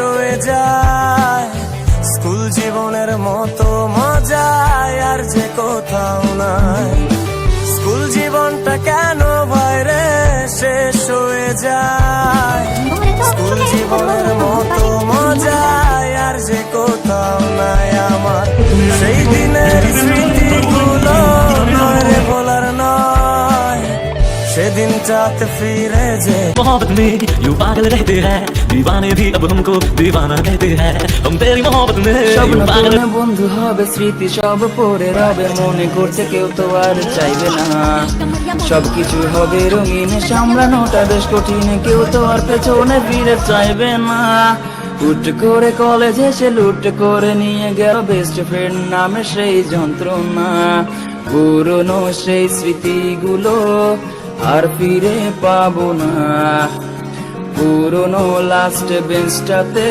হয়ে যায়। স্কুল জীবনের মতো মজায় আর যে কোথাও নাই। স্কুল জীবনটা কেন ভাইরে শেষ হয়ে যায়। স্কুল জীবনের মতো মজায় আর যে কোথাও নাই আমার। সেই দিনের স্মৃতিগুলো নয় রে ভোলার নয়, সেদিন চাঁদ ফিরে যে। मोहब्बत में यूं पागल रहते हैं दीवाने भी अब हमको दीवाना कहते हैं हम तेरी मोहब्बत में স্বপ্ন यूं पागल পূর্ণ বন্ধু হবে, স্মৃতি সব পড়ে রবে, মনে করতে কেউ তো আর চাইবে না। সবকিছু হবে রঙিন, সামলানোটা বেশ কঠিন, কেউ তো আর পেছনে ফিরে চাইবে না। হুট করে কলেজে সে লুট করে নিয়ে গেল বেস্ট ফ্রেন্ড নামে সেই যন্ত্রণা। পুরনো সেই স্মৃতিগুলো আর ফিরে পাবো না। পুরনো লাস্ট বেঞ্চটাতে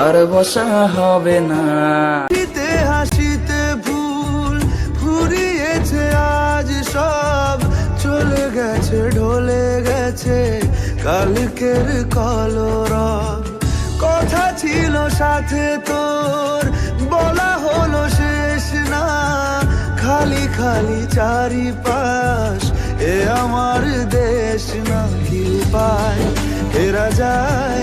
আর বসা হবে না। হাসিতে হাসিতে ভুল ফুরিয়েছে আজ সব, চলে গেছে ঢলে গেছে কালকের কলরব। কথা ছিল সাথে তোর, বলা হলো শেষ না, খালি খালি চারিপাশ এ আমার দেশ না। কি পায় হেরা যায়।